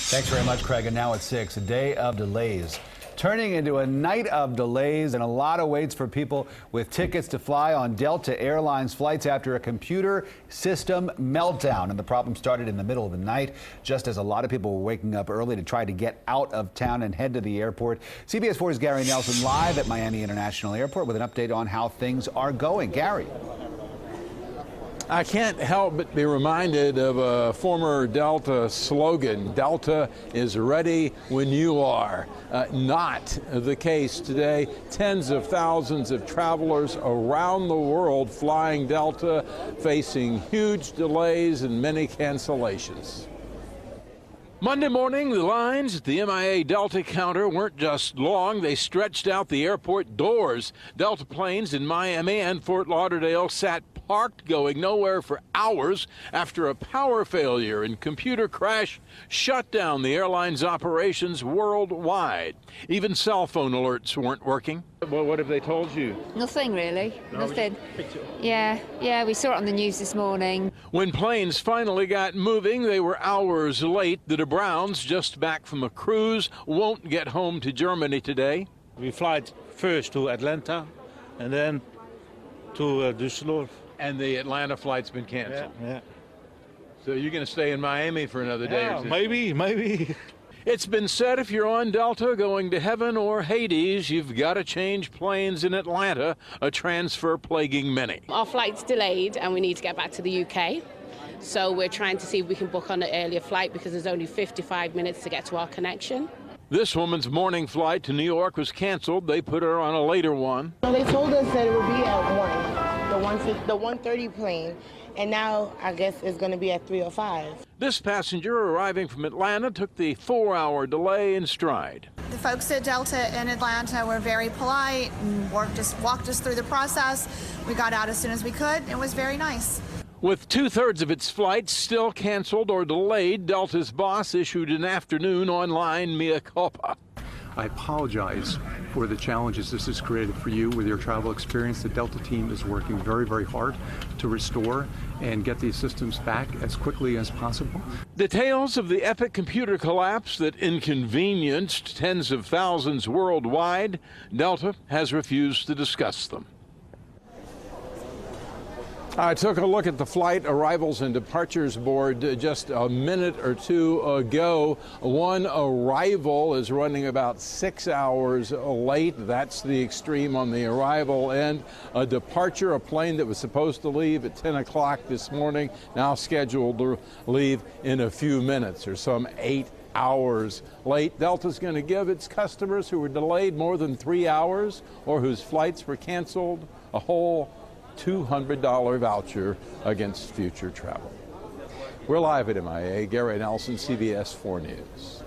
Thanks very much, Craig. And now at 6, a day of delays, turning into a night of delays and a lot of waits for people with tickets to fly on Delta Airlines flights after a computer system meltdown. And the problem started in the middle of the night, just as a lot of people were waking up early to try to get out of town and head to the airport. CBS 4's Gary Nelson live at Miami International Airport with an update on how things are going. Gary. I can't help but be reminded of a former Delta slogan, Delta is ready when you are. Not the case today. Tens of thousands of travelers around the world flying Delta, facing huge delays and many cancellations. Monday morning, the lines at the MIA Delta counter weren't just long, they stretched out the airport doors. Delta planes in Miami and Fort Lauderdale sat parked, going nowhere for hours after a power failure and computer crash shut down the airline's operations worldwide. Even cell phone alerts weren't working. Well, what have they told you? Nothing really. Nothing. Yeah, we saw it on the news this morning. When planes finally got moving, they were hours late. The De Browns, just back from a cruise, won't get home to Germany today. We fly first to Atlanta and then to Düsseldorf. And the Atlanta flight's been canceled. Yeah. So you're going to stay in Miami for another day or two? Maybe. It's been said if you're on Delta going to heaven or Hades, you've got to change planes in Atlanta, a transfer plaguing many. Our flight's delayed and we need to get back to the UK. So we're trying to see if we can book on an earlier flight because there's only 55 minutes to get to our connection. This woman's morning flight to New York was canceled. They put her on a later one. They told us that it would be at 1, the 1:30 plane, and now I guess it's going to be at 3:05. This passenger arriving from Atlanta took the 4-hour delay in stride. The folks at Delta in Atlanta were very polite and walked us through the process. We got out as soon as we could. It was very nice. With 2/3 of its flights still canceled or delayed, Delta's boss issued an afternoon online mea culpa. I apologize for the challenges this has created for you with your travel experience. The Delta team is working very, very hard to restore and get these systems back as quickly as possible. Details of the epic computer collapse that inconvenienced tens of thousands worldwide, Delta has refused to discuss them. I took a look at the flight arrivals and departures board just a minute or two ago. One arrival is running about 6 hours late. That's the extreme on the arrival end. A departure, a plane that was supposed to leave at 10 o'clock this morning, now scheduled to leave in a few minutes, or some 8 hours late. Delta's going to give its customers who were delayed more than 3 hours or whose flights were canceled a whole $200 voucher against future travel. We're live at MIA. Gary Nelson, CBS 4 News.